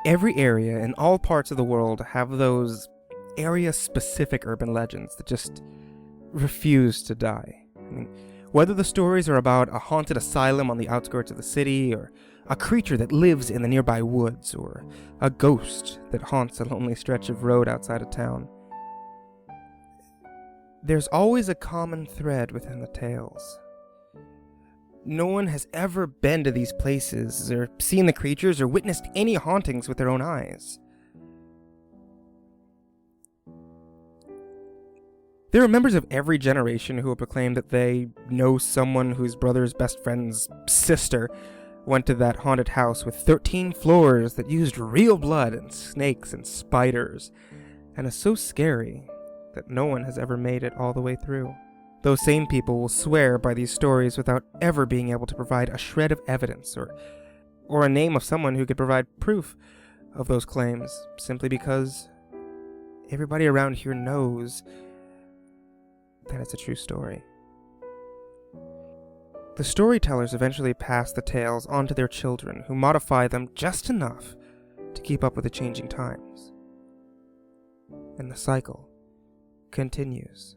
Every area in all parts of the world have those area-specific urban legends that just refuse to die. I mean, whether the stories are about a haunted asylum on the outskirts of the city, or a creature that lives in the nearby woods, or a ghost that haunts a lonely stretch of road outside of town, there's always a common thread within the tales. No one has ever been to these places, or seen the creatures, or witnessed any hauntings with their own eyes. There are members of every generation who will proclaim that they know someone whose brother's best friend's sister went to that haunted house with 13 floors that used real blood and snakes and spiders, and is so scary that no one has ever made it all the way through. Those same people will swear by these stories without ever being able to provide a shred of evidence or a name of someone who could provide proof of those claims, simply because everybody around here knows that it's a true story. The storytellers eventually pass the tales on to their children, who modify them just enough to keep up with the changing times. And the cycle continues.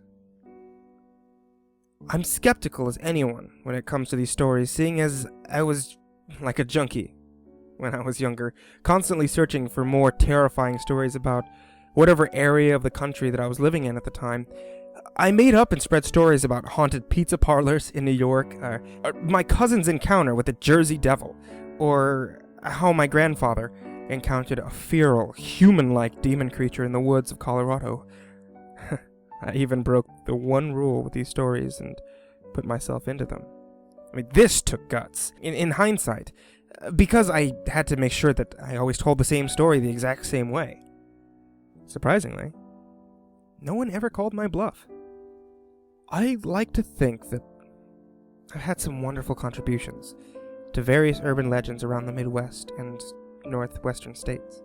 I'm skeptical as anyone when it comes to these stories, seeing as I was like a junkie when I was younger, constantly searching for more terrifying stories about whatever area of the country that I was living in at the time. I made up and spread stories about haunted pizza parlors in New York, my cousin's encounter with the Jersey Devil, or how my grandfather encountered a feral, human-like demon creature in the woods of Colorado. I even broke the one rule with these stories and put myself into them. I mean, this took guts, in hindsight, because I had to make sure that I always told the same story the exact same way. Surprisingly, no one ever called my bluff. I like to think that I've had some wonderful contributions to various urban legends around the Midwest and northeastern states.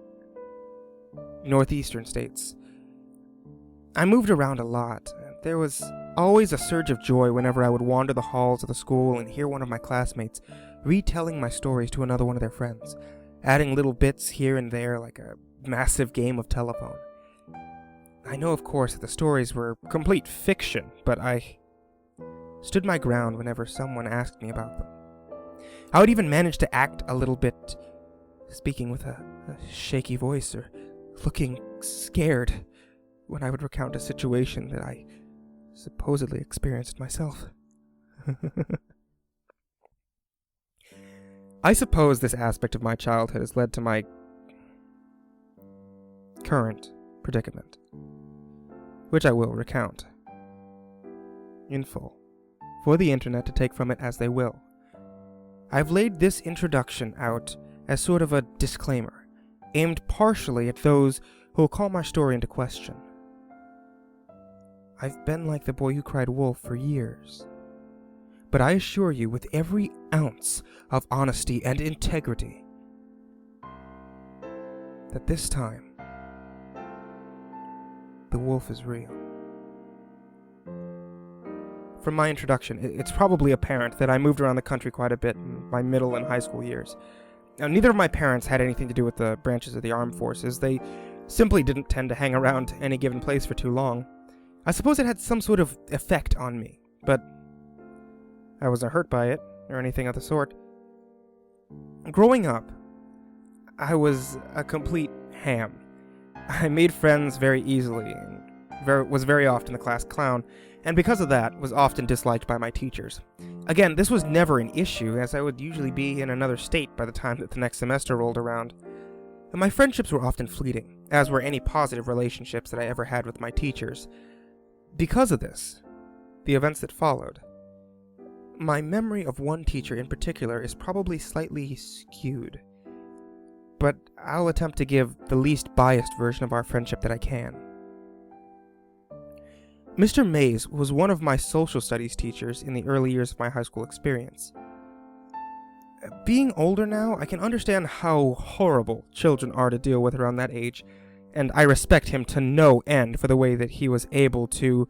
I moved around a lot. There was always a surge of joy whenever I would wander the halls of the school and hear one of my classmates retelling my stories to another one of their friends, adding little bits here and there like a massive game of telephone. I know, of course, that the stories were complete fiction, but I stood my ground whenever someone asked me about them. I would even manage to act a little bit, speaking with a shaky voice or looking scared when I would recount a situation that I supposedly experienced myself. I suppose this aspect of my childhood has led to my current predicament, which I will recount in full, for the internet to take from it as they will. I've laid this introduction out as sort of a disclaimer, aimed partially at those who will call my story into question. I've been like the boy who cried wolf for years, but I assure you with every ounce of honesty and integrity that this time the wolf is real. From my introduction, it's probably apparent that I moved around the country quite a bit in my middle and high school years. Now, neither of my parents had anything to do with the branches of the armed forces. They simply didn't tend to hang around any given place for too long. I suppose it had some sort of effect on me, but I wasn't hurt by it, or anything of the sort. Growing up, I was a complete ham. I made friends very easily, and was very often the class clown, and because of that, was often disliked by my teachers. Again, this was never an issue, as I would usually be in another state by the time that the next semester rolled around. And my friendships were often fleeting, as were any positive relationships that I ever had with my teachers. Because of this, the events that followed, my memory of one teacher in particular is probably slightly skewed, but I'll attempt to give the least biased version of our friendship that I can. Mr. Maize was one of my social studies teachers in the early years of my high school experience. Being older now, I can understand how horrible children are to deal with around that age, and I respect him to no end for the way that he was able to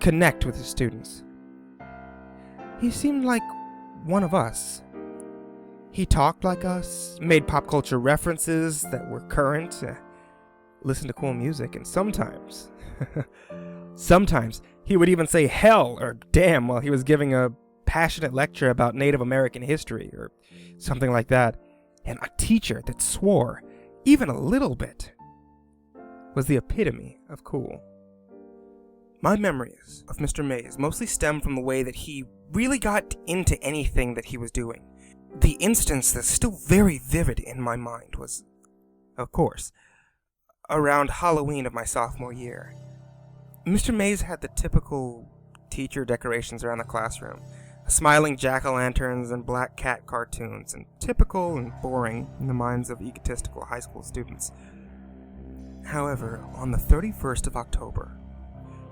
connect with his students. He seemed like one of us. He talked like us, made pop culture references that were current, listened to cool music, and sometimes he would even say hell or damn while he was giving a passionate lecture about Native American history or something like that. And a teacher that swore, even a little bit, was the epitome of cool. My memories of Mr. Maize mostly stem from the way that he really got into anything that he was doing. The instance that's still very vivid in my mind was, of course, around Halloween of my sophomore year. Mr. Maize had the typical teacher decorations around the classroom. Smiling jack-o'-lanterns and black cat cartoons, and typical and boring in the minds of egotistical high school students. However, on the 31st of October,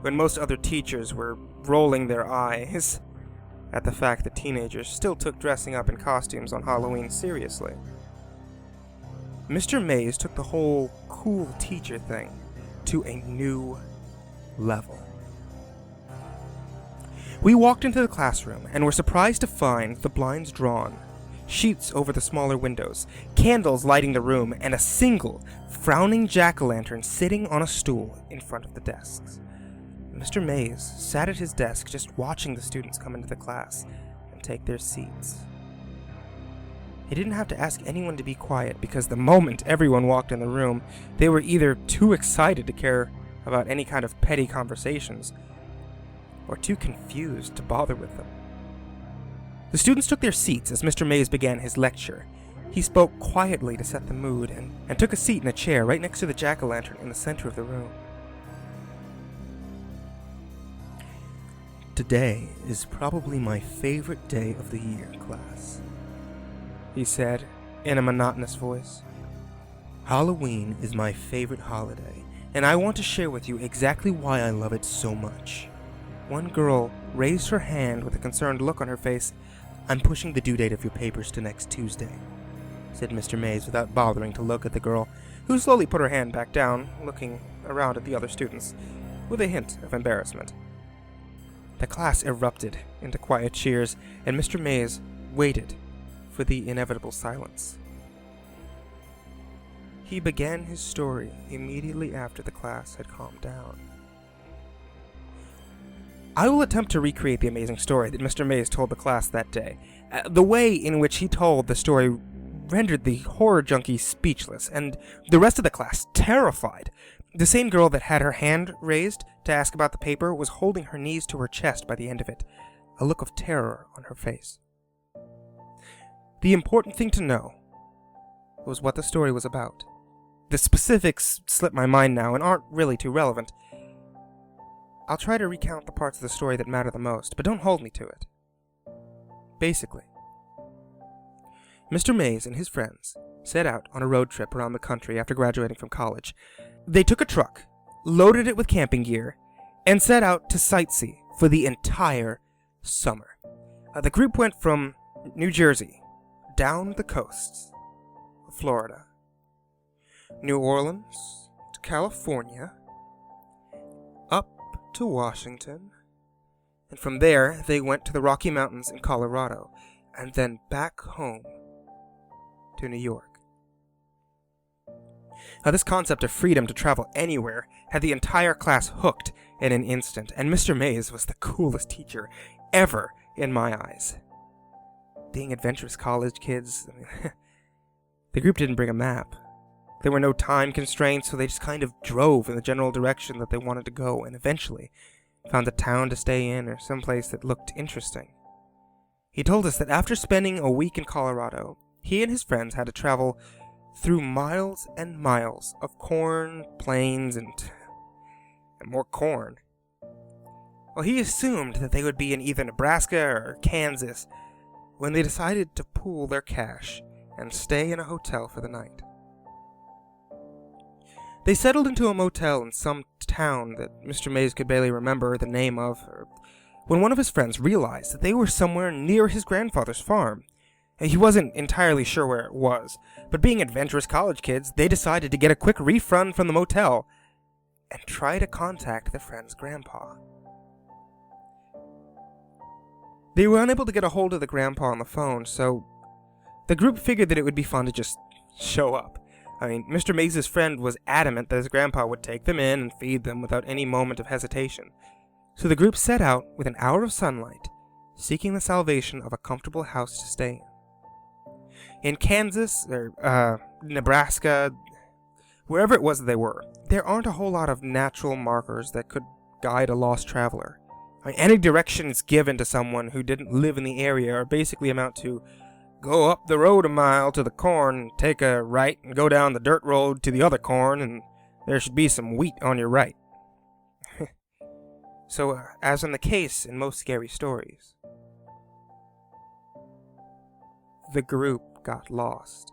when most other teachers were rolling their eyes at the fact that teenagers still took dressing up in costumes on Halloween seriously, Mr. Maize took the whole cool teacher thing to a new level. We walked into the classroom and were surprised to find the blinds drawn, sheets over the smaller windows, candles lighting the room, and a single, frowning jack-o'-lantern sitting on a stool in front of the desks. Mr. Maize sat at his desk just watching the students come into the class and take their seats. He didn't have to ask anyone to be quiet because the moment everyone walked in the room, they were either too excited to care about any kind of petty conversations or too confused to bother with them. The students took their seats as Mr. Maize began his lecture. He spoke quietly to set the mood and took a seat in a chair right next to the jack-o'-lantern in the center of the room. "Today is probably my favorite day of the year, class," he said in a monotonous voice. "Halloween is my favorite holiday, and I want to share with you exactly why I love it so much." One girl raised her hand with a concerned look on her face. "I'm pushing the due date of your papers to next Tuesday," said Mr. Maize without bothering to look at the girl, who slowly put her hand back down, looking around at the other students, with a hint of embarrassment. The class erupted into quiet cheers, and Mr. Maize waited for the inevitable silence. He began his story immediately after the class had calmed down. I will attempt to recreate the amazing story that Mr. Maize told the class that day. The way in which he told the story rendered the horror junkie speechless, and the rest of the class terrified. The same girl that had her hand raised to ask about the paper was holding her knees to her chest by the end of it, a look of terror on her face. The important thing to know was what the story was about. The specifics slip my mind now and aren't really too relevant. I'll try to recount the parts of the story that matter the most, but don't hold me to it. Basically, Mr. Maize and his friends set out on a road trip around the country after graduating from college. They took a truck, loaded it with camping gear, and set out to sightsee for the entire summer. The group went from New Jersey down the coasts of Florida, New Orleans to California, up to Washington, and from there they went to the Rocky Mountains in Colorado, and then back home to New York. Now, this concept of freedom to travel anywhere had the entire class hooked in an instant, and Mr. Maize was the coolest teacher ever in my eyes. Being adventurous college kids, the group didn't bring a map. There were no time constraints, so they just kind of drove in the general direction that they wanted to go, and eventually found a town to stay in or someplace that looked interesting. He told us that after spending a week in Colorado, he and his friends had to travel through miles and miles of corn, plains, and more corn. Well, he assumed that they would be in either Nebraska or Kansas when they decided to pool their cash and stay in a hotel for the night. They settled into a motel in some town that Mr. Maize could barely remember the name of, when one of his friends realized that they were somewhere near his grandfather's farm. He wasn't entirely sure where it was, but being adventurous college kids, they decided to get a quick refund from the motel and try to contact their friend's grandpa. They were unable to get a hold of the grandpa on the phone, so The group figured that it would be fun to just show up. I mean, Mr. Maze's friend was adamant that his grandpa would take them in and feed them without any moment of hesitation. So the group set out with an hour of sunlight, seeking the salvation of a comfortable house to stay in. In Kansas, or Nebraska, wherever it was that they were, there aren't a whole lot of natural markers that could guide a lost traveler. I mean, any directions given to someone who didn't live in the area are basically amount to go up the road a mile to the corn, take a right, and go down the dirt road to the other corn, and there should be some wheat on your right. So, as in the case in most scary stories, the group got lost.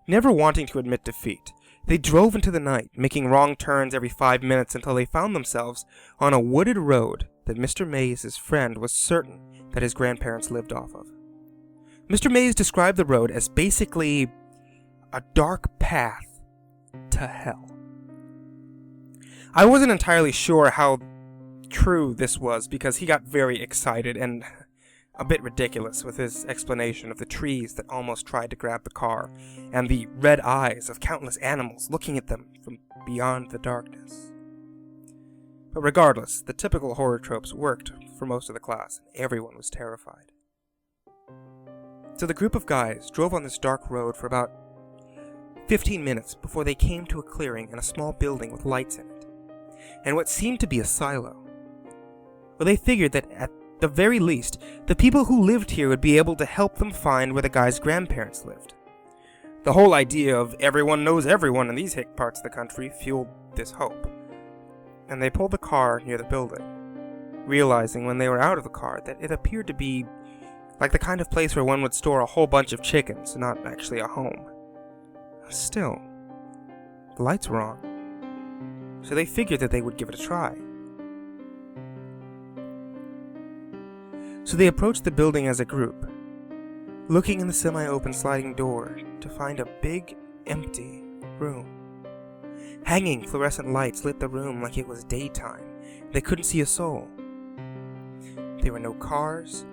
Never wanting to admit defeat, they drove into the night, making wrong turns every 5 minutes until they found themselves on a wooded road that Mr. Maze's friend was certain that his grandparents lived off of. Mr. Maze described the road as basically a dark path to hell. I wasn't entirely sure how true this was because he got very excited and a bit ridiculous with his explanation of the trees that almost tried to grab the car and the red eyes of countless animals looking at them from beyond the darkness. But regardless, the typical horror tropes worked for most of the class, and everyone was terrified. So the group of guys drove on this dark road for about 15 minutes before they came to a clearing and a small building with lights in it, and what seemed to be a silo. Well, they figured that at the very least, the people who lived here would be able to help them find where the guy's grandparents lived. The whole idea of everyone knows everyone in these hick parts of the country fueled this hope, and they pulled the car near the building, realizing when they were out of the car that it appeared to be like the kind of place where one would store a whole bunch of chickens, not actually a home. Still, the lights were on, so they figured that they would give it a try. So they approached the building as a group, looking in the semi-open sliding door to find a big, empty room. Hanging fluorescent lights lit the room like it was daytime. They couldn't see a soul. There were no cars.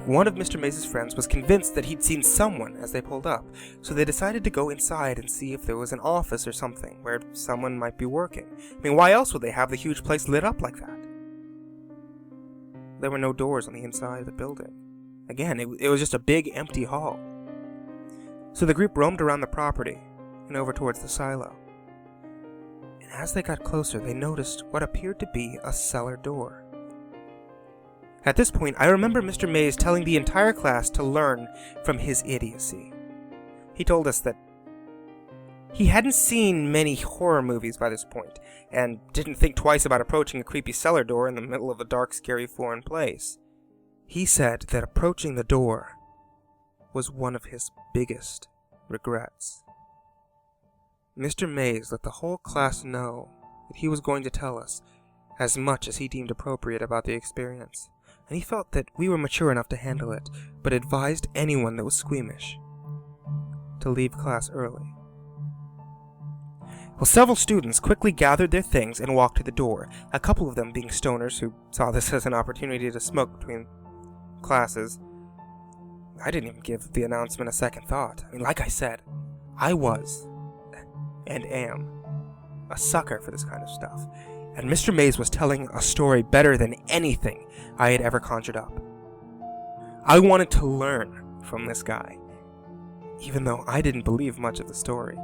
One of Mr. Maze's friends was convinced that he'd seen someone as they pulled up, so they decided to go inside and see if there was an office or something where someone might be working. I mean, why else would they have the huge place lit up like that? There were no doors on the inside of the building. Again, it was just a big, empty hall. So the group roamed around the property and over towards the silo. And as they got closer, they noticed what appeared to be a cellar door. At this point, I remember Mr. Maze telling the entire class to learn from his idiocy. He told us that he hadn't seen many horror movies by this point, and didn't think twice about approaching a creepy cellar door in the middle of a dark, scary foreign place. He said that approaching the door was one of his biggest regrets. Mr. Maze let the whole class know that he was going to tell us as much as he deemed appropriate about the experience, and he felt that we were mature enough to handle it, but advised anyone that was squeamish to leave class early. Well, several students quickly gathered their things and walked to the door, a couple of them being stoners who saw this as an opportunity to smoke between classes. I didn't even give the announcement a second thought. I mean, like I said, I was, and am, a sucker for this kind of stuff, and Mr. Maze was telling a story better than anything I had ever conjured up. I wanted to learn from this guy, even though I didn't believe much of the story.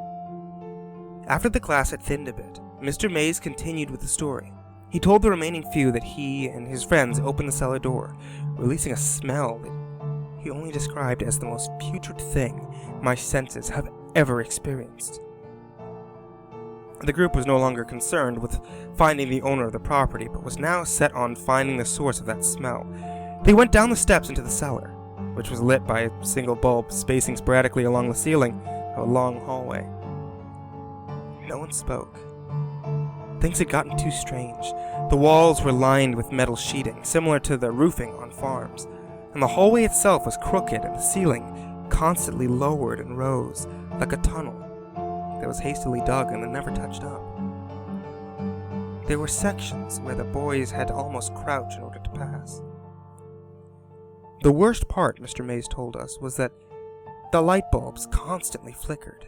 After the class had thinned a bit, Mr. Maze continued with the story. He told the remaining few that he and his friends opened the cellar door, releasing a smell that he only described as the most putrid thing my senses have ever experienced. The group was no longer concerned with finding the owner of the property, but was now set on finding the source of that smell. They went down the steps into the cellar, which was lit by a single bulb spacing sporadically along the ceiling of a long hallway. No one spoke. Things had gotten too strange. The walls were lined with metal sheeting, similar to the roofing on farms, and the hallway itself was crooked and the ceiling constantly lowered and rose, like a tunnel that was hastily dug and then never touched up. There were sections where the boys had to almost crouch in order to pass. The worst part, Mr. Maize told us, was that the light bulbs constantly flickered,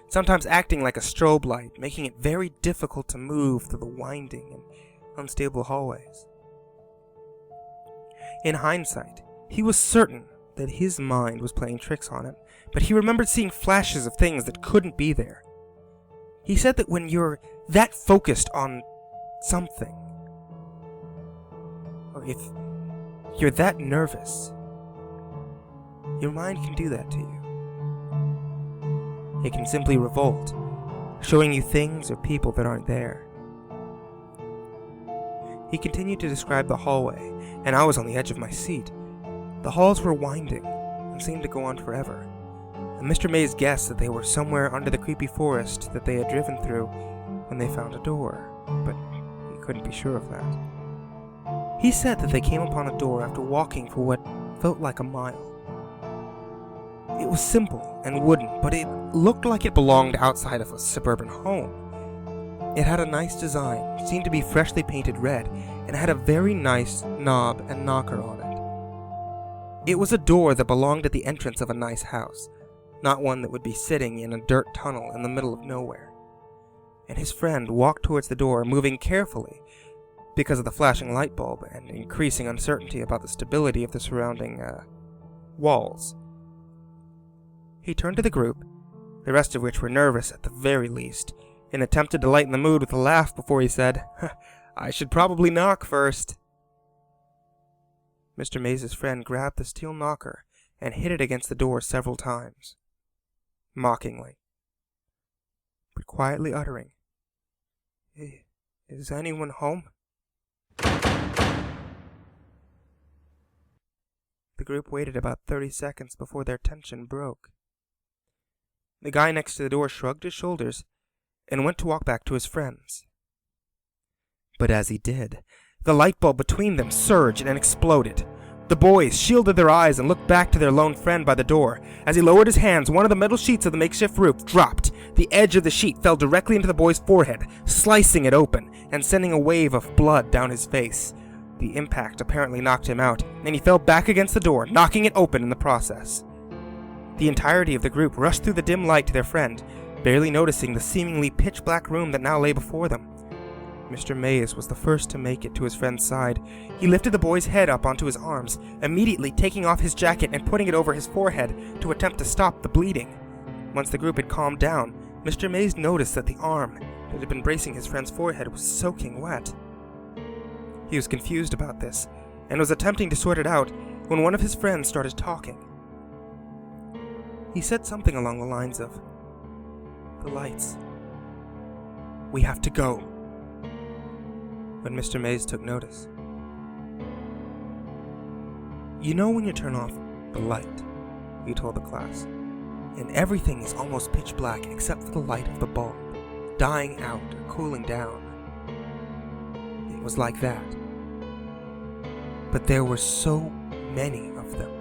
sometimes acting like a strobe light, making it very difficult to move through the winding and unstable hallways. In hindsight, he was certain that his mind was playing tricks on him, but he remembered seeing flashes of things that couldn't be there. He said that when you're that focused on something, or if you're that nervous, your mind can do that to you. It can simply revolt, showing you things or people that aren't there. He continued to describe the hallway, and I was on the edge of my seat. The halls were winding and seemed to go on forever, and Mr. Maize guessed that they were somewhere under the creepy forest that they had driven through when they found a door, but he couldn't be sure of that. He said that they came upon a door after walking for what felt like a mile. It was simple and wooden, but it looked like it belonged outside of a suburban home. It had a nice design, seemed to be freshly painted red, and had a very nice knob and knocker on it. It was a door that belonged at the entrance of a nice house, not one that would be sitting in a dirt tunnel in the middle of nowhere. And his friend walked towards the door, moving carefully, because of the flashing light bulb and increasing uncertainty about the stability of the surrounding, walls. He turned to the group, the rest of which were nervous at the very least, and attempted to lighten the mood with a laugh before he said, "I should probably knock first." Mr. Maize's friend grabbed the steel knocker and hit it against the door several times, mockingly, but quietly uttering, "Is anyone home?" The group waited about 30 seconds before their tension broke. The guy next to the door shrugged his shoulders and went to walk back to his friends. But as he did, the light bulb between them surged and exploded. The boys shielded their eyes and looked back to their lone friend by the door. As he lowered his hands, one of the metal sheets of the makeshift roof dropped. The edge of the sheet fell directly into the boy's forehead, slicing it open and sending a wave of blood down his face. The impact apparently knocked him out, and he fell back against the door, knocking it open in the process. The entirety of the group rushed through the dim light to their friend, barely noticing the seemingly pitch-black room that now lay before them. Mr. Maize was the first to make it to his friend's side. He lifted the boy's head up onto his arms, immediately taking off his jacket and putting it over his forehead to attempt to stop the bleeding. Once the group had calmed down, Mr. Maize noticed that the arm that had been bracing his friend's forehead was soaking wet. He was confused about this, and was attempting to sort it out when one of his friends started talking. He said something along the lines of, "The lights. We have to go." When Mr. Maize took notice. "You know when you turn off the light," he told the class, "and everything is almost pitch black except for the light of the bulb, dying out or cooling down. It was like that. But there were so many of them.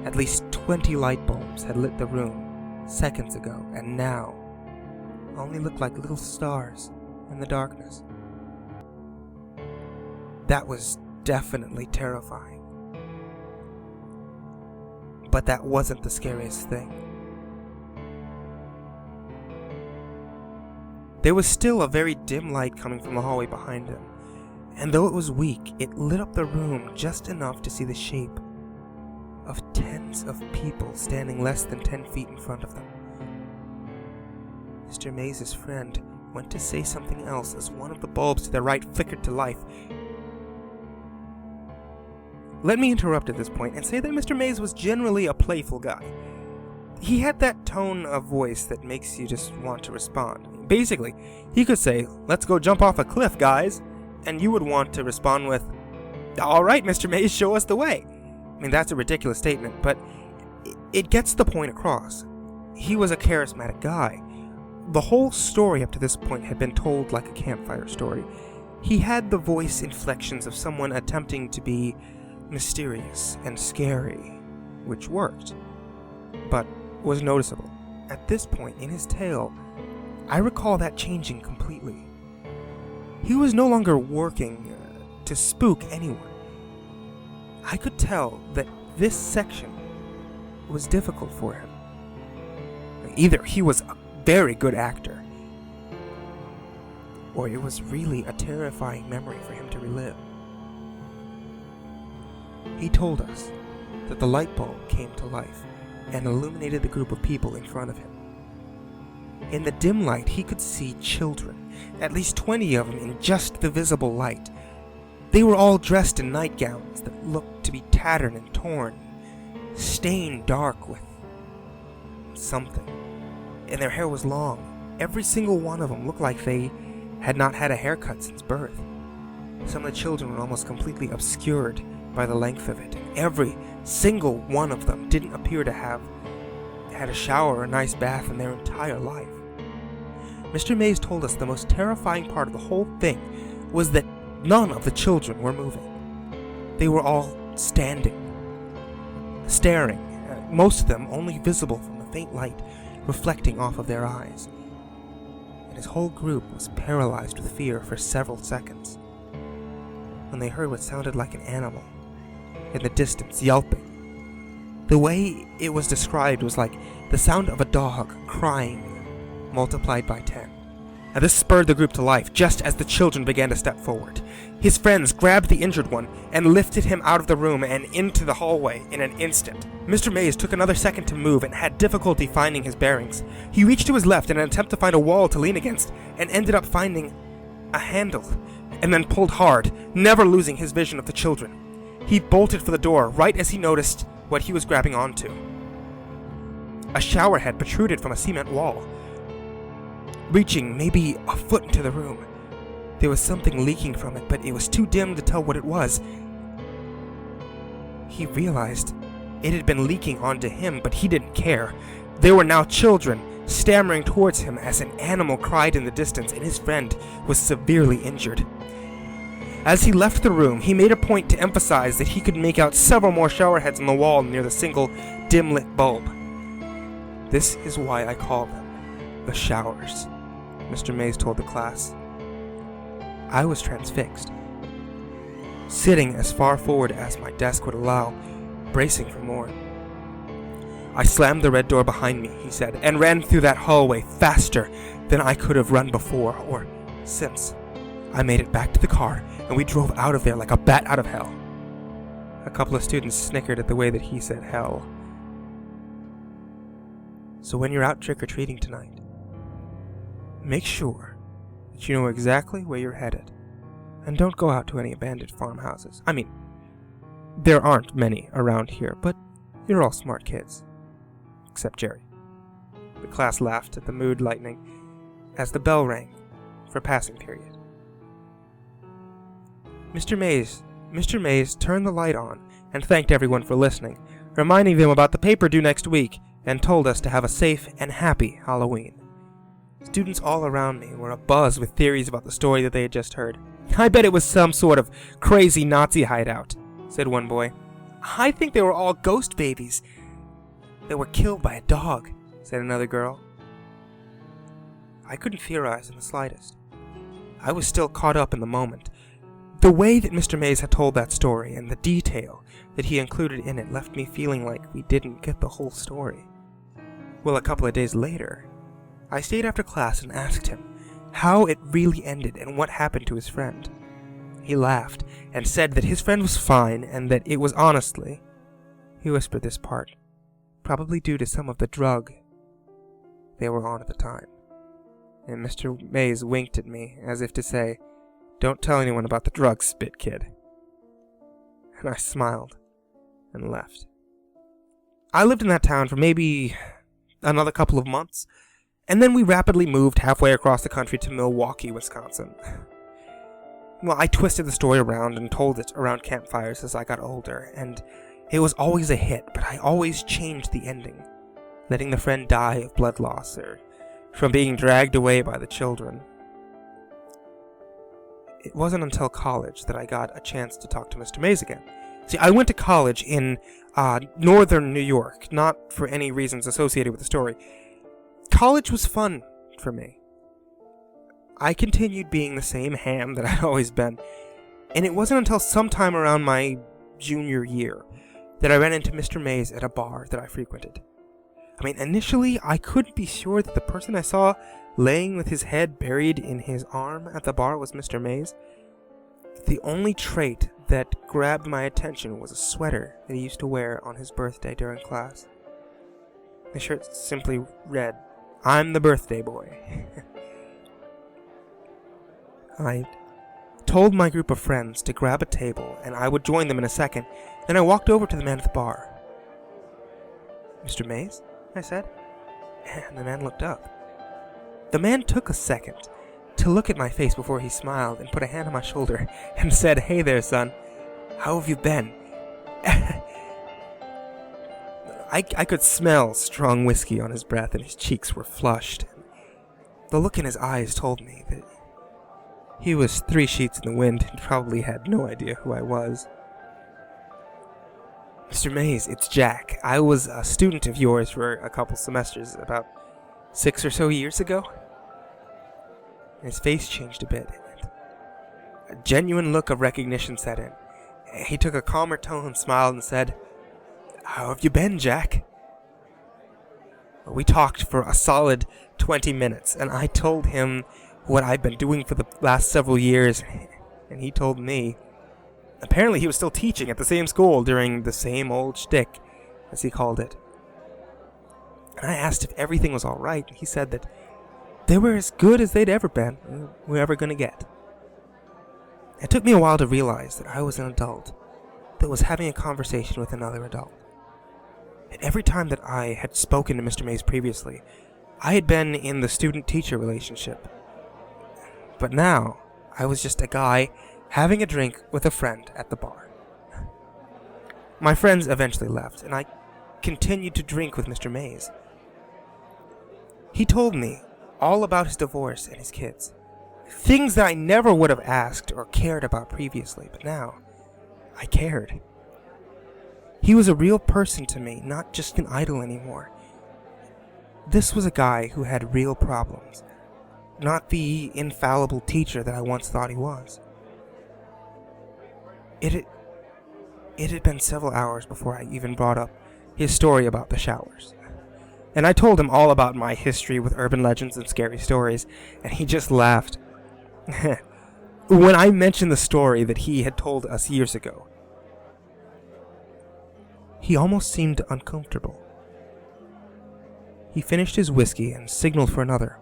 At least 20 light bulbs had lit the room seconds ago, and now only looked like little stars in the darkness. That was definitely terrifying. But that wasn't the scariest thing. There was still a very dim light coming from the hallway behind him, and though it was weak, it lit up the room just enough to see the shape of tens of people standing less than 10 feet in front of them. Mr. Maize's friend went to say something else as one of the bulbs to their right flickered to life. Let me interrupt at this point and say that Mr. Maize was generally a playful guy. He had that tone of voice that makes you just want to respond. Basically, he could say, "Let's go jump off a cliff, guys," and you would want to respond with, "All right, Mr. Maize, show us the way." I mean, that's a ridiculous statement, but it gets the point across. He was a charismatic guy. The whole story up to this point had been told like a campfire story. He had the voice inflections of someone attempting to be mysterious and scary, which worked, but was noticeable. At this point in his tale, I recall that changing completely. He was no longer working to spook anyone. I could tell that this section was difficult for him. Either he was a very good actor, or it was really a terrifying memory for him to relive. He told us that the light bulb came to life and illuminated the group of people in front of him. In the dim light, he could see children, at least 20 of them in just the visible light. They were all dressed in nightgowns that looked to be tattered and torn, stained dark with something, and their hair was long. Every single one of them looked like they had not had a haircut since birth. Some of the children were almost completely obscured by the length of it. Every single one of them didn't appear to have had a shower or a nice bath in their entire life. Mr. Maize told us the most terrifying part of the whole thing was that none of the children were moving. They were all standing, staring, most of them only visible from the faint light reflecting off of their eyes. And his whole group was paralyzed with fear for several seconds when they heard what sounded like an animal in the distance yelping. The way it was described was like the sound of a dog crying multiplied by 10. Now this spurred the group to life just as the children began to step forward. His friends grabbed the injured one and lifted him out of the room and into the hallway in an instant. Mr. Maize took another second to move and had difficulty finding his bearings. He reached to his left in an attempt to find a wall to lean against and ended up finding a handle and then pulled hard, never losing his vision of the children. He bolted for the door right as he noticed what he was grabbing onto. A shower head protruded from a cement wall, reaching maybe a foot into the room. There was something leaking from it, but it was too dim to tell what it was. He realized it had been leaking onto him, but he didn't care. There were now children stammering towards him as an animal cried in the distance, and his friend was severely injured. As he left the room, he made a point to emphasize that he could make out several more shower heads on the wall near the single dim-lit bulb. This is why I call them the showers, Mr. Maize told the class. I was transfixed, sitting as far forward as my desk would allow, bracing for more. I slammed the red door behind me, he said, and ran through that hallway faster than I could have run before or since. I made it back to the car, and we drove out of there like a bat out of hell. A couple of students snickered at the way that he said hell. So when you're out trick-or-treating tonight, make sure that you know exactly where you're headed, and don't go out to any abandoned farmhouses. I mean, there aren't many around here, but you're all smart kids. Except Jerry. The class laughed at the mood lightening as the bell rang for passing period. Mr. Maize turned the light on and thanked everyone for listening, reminding them about the paper due next week, and told us to have a safe and happy Halloween. Students all around me were abuzz with theories about the story that they had just heard. I bet it was some sort of crazy Nazi hideout, said one boy. I think they were all ghost babies that were killed by a dog, said another girl. I couldn't theorize in the slightest. I was still caught up in the moment. The way that Mr. Maize had told that story and the detail that he included in it left me feeling like we didn't get the whole story. Well, a couple of days later, I stayed after class and asked him how it really ended and what happened to his friend. He laughed and said that his friend was fine and that it was honestly, he whispered this part, probably due to some of the drug they were on at the time. And Mr. Maize winked at me as if to say, "Don't tell anyone about the drugs, spit kid." And I smiled and left. I lived in that town for maybe another couple of months, and then we rapidly moved halfway across the country to Milwaukee, Wisconsin. Well, I twisted the story around and told it around campfires as I got older, and it was always a hit, but I always changed the ending, letting the friend die of blood loss or from being dragged away by the children. It wasn't until college that I got a chance to talk to Mr. Maize again. See, I went to college in northern New York, not for any reasons associated with the story. College was fun for me. I continued being the same ham that I'd always been, and it wasn't until sometime around my junior year that I ran into Mr. Maize at a bar that I frequented. I mean, initially, I couldn't be sure that the person I saw laying with his head buried in his arm at the bar was Mr. Maize. The only trait that grabbed my attention was a sweater that he used to wear on his birthday during class. The shirt simply read, "I'm the birthday boy." I told my group of friends to grab a table, and I would join them in a second. Then I walked over to the man at the bar. "Mr. Maize?" I said, and the man looked up. The man took a second to look at my face before he smiled and put a hand on my shoulder and said, "Hey there, son. How have you been?" I could smell strong whiskey on his breath, and his cheeks were flushed. The look in his eyes told me that he was 3 sheets in the wind and probably had no idea who I was. "Mr. Maize, it's Jack. I was a student of yours for a couple semesters about 6 or so years ago." His face changed a bit, and a genuine look of recognition set in. He took a calmer tone, smiled, and said, "How have you been, Jack?" We talked for a solid 20 minutes, and I told him what I'd been doing for the last several years, and he told me. Apparently he was still teaching at the same school during the same old shtick, as he called it. And I asked if everything was alright, and he said that they were as good as they'd ever been, we were ever going to get. It took me a while to realize that I was an adult that was having a conversation with another adult. And every time that I had spoken to Mr. Maize previously, I had been in the student-teacher relationship. But now, I was just a guy having a drink with a friend at the bar. My friends eventually left, and I continued to drink with Mr. Maize. He told me all about his divorce and his kids. Things that I never would have asked or cared about previously, but now, I cared. He was a real person to me, not just an idol anymore. This was a guy who had real problems, not the infallible teacher that I once thought he was. It had been several hours before I even brought up his story about the showers. And I told him all about my history with urban legends and scary stories, and he just laughed. When I mentioned the story that he had told us years ago, he almost seemed uncomfortable. He finished his whiskey and signaled for another,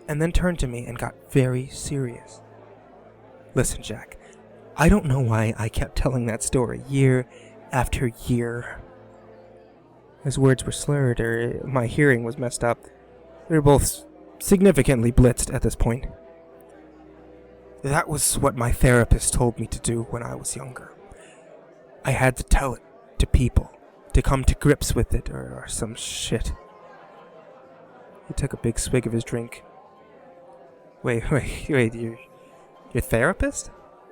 and then turned to me and got very serious. "Listen, Jack, I don't know why I kept telling that story year after year." His words were slurred, or my hearing was messed up. We were both significantly blitzed at this point. "That was what my therapist told me to do when I was younger. I had to tell it to people, to come to grips with it, or some shit." He took a big swig of his drink. Wait, your therapist?"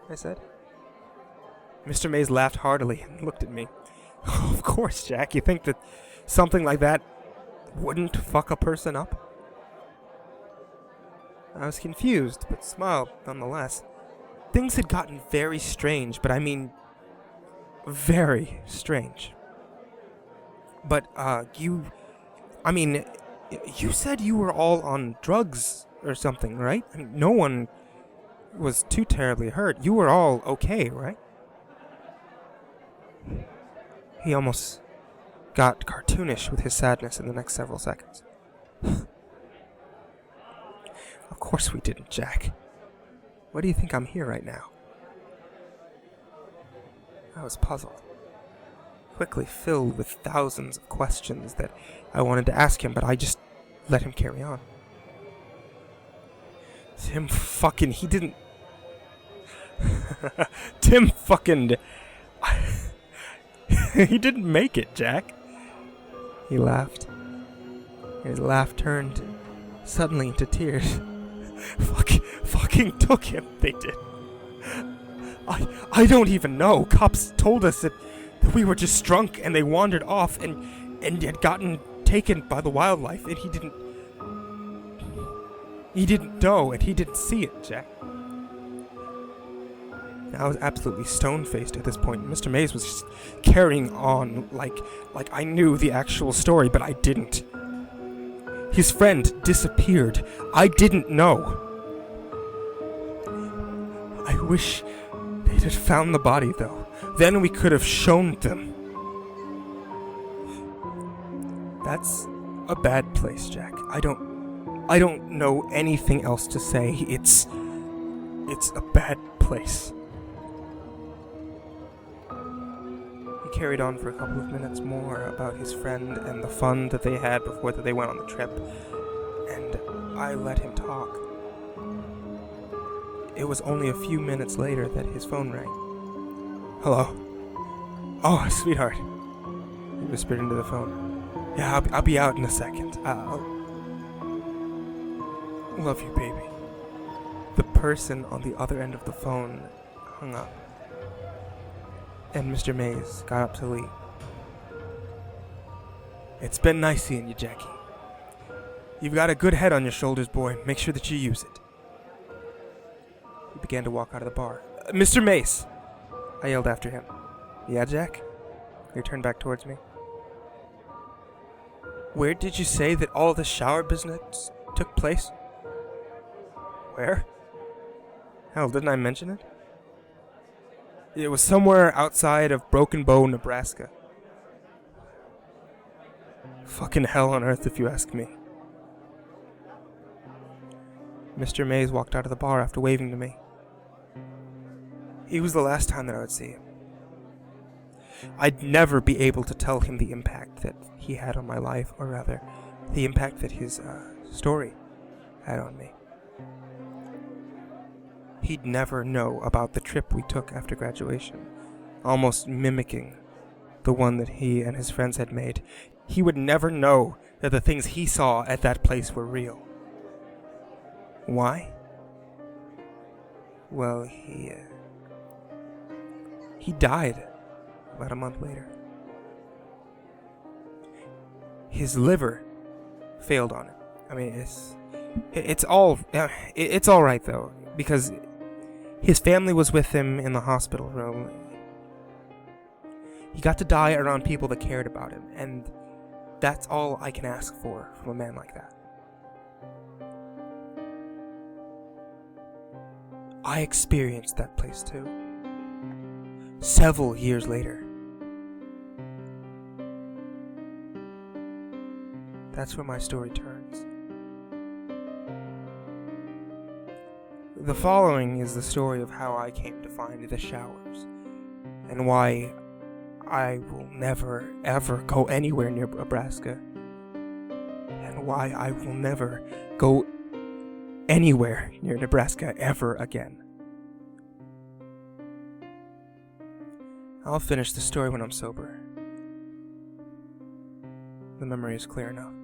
I said. Mr. Maize laughed heartily and looked at me. "Of course, Jack, you think that something like that wouldn't fuck a person up?" I was confused, but smiled nonetheless. Things had gotten very strange, but I mean, very strange. "But, you said you were all on drugs or something, right? I mean, no one was too terribly hurt. You were all okay, right?" He almost got cartoonish with his sadness in the next several seconds. "Of course we didn't, Jack. Why do you think I'm here right now?" I was puzzled, quickly filled with thousands of questions that I wanted to ask him, but I just let him carry on. Tim fucking he didn't make it, Jack. He laughed. His laugh turned suddenly into tears. Fucking took him, they did. I don't even know. Cops told us that we were just drunk and they wandered off and had gotten taken by the wildlife, and he didn't know and he didn't see it, Jack. I was absolutely stone-faced at this point. Mr. Mays was just carrying on like I knew the actual story, but I didn't. His friend disappeared. I didn't know. I wish they'd have found the body, though. Then we could have shown them. That's a bad place, Jack. I don't know anything else to say. It's a bad place. He carried on for a couple of minutes more about his friend and the fun that they had before they went on the trip, and I let him talk. It was only a few minutes later that his phone rang. Hello? Oh, sweetheart. He whispered into the phone. Yeah, I'll be out in a second. I'll love you, baby. The person on the other end of the phone hung up, and Mr. Mays got up to leave. It's been nice seeing you, Jackie. You've got a good head on your shoulders, boy. Make sure that you use it. He began to walk out of the bar. Mr. Mace! I yelled after him. Yeah, Jack? He turned back towards me. Where did you say that all the shower business took place? Where? Hell, didn't I mention it? It was somewhere outside of Broken Bow, Nebraska. Fucking hell on earth, if you ask me. Mr. Mays walked out of the bar after waving to me. He was the last time that I would see him. I'd never be able to tell him the impact that he had on my life, or rather, the impact that his story had on me. He'd never know about the trip we took after graduation, almost mimicking the one that he and his friends had made. He would never know that the things he saw at that place were real. Why? Well, he died about a month later. His liver failed on him. I mean, it's all right though, because his family was with him in the hospital room. He got to die around people that cared about him, and that's all I can ask for from a man like that. I experienced that place too. Several years later. That's where my story turns. The following is the story of how I came to find the showers, and why I will never ever go anywhere near Nebraska, and why I will never go anywhere near Nebraska ever again. I'll finish the story when I'm sober. The memory is clear enough.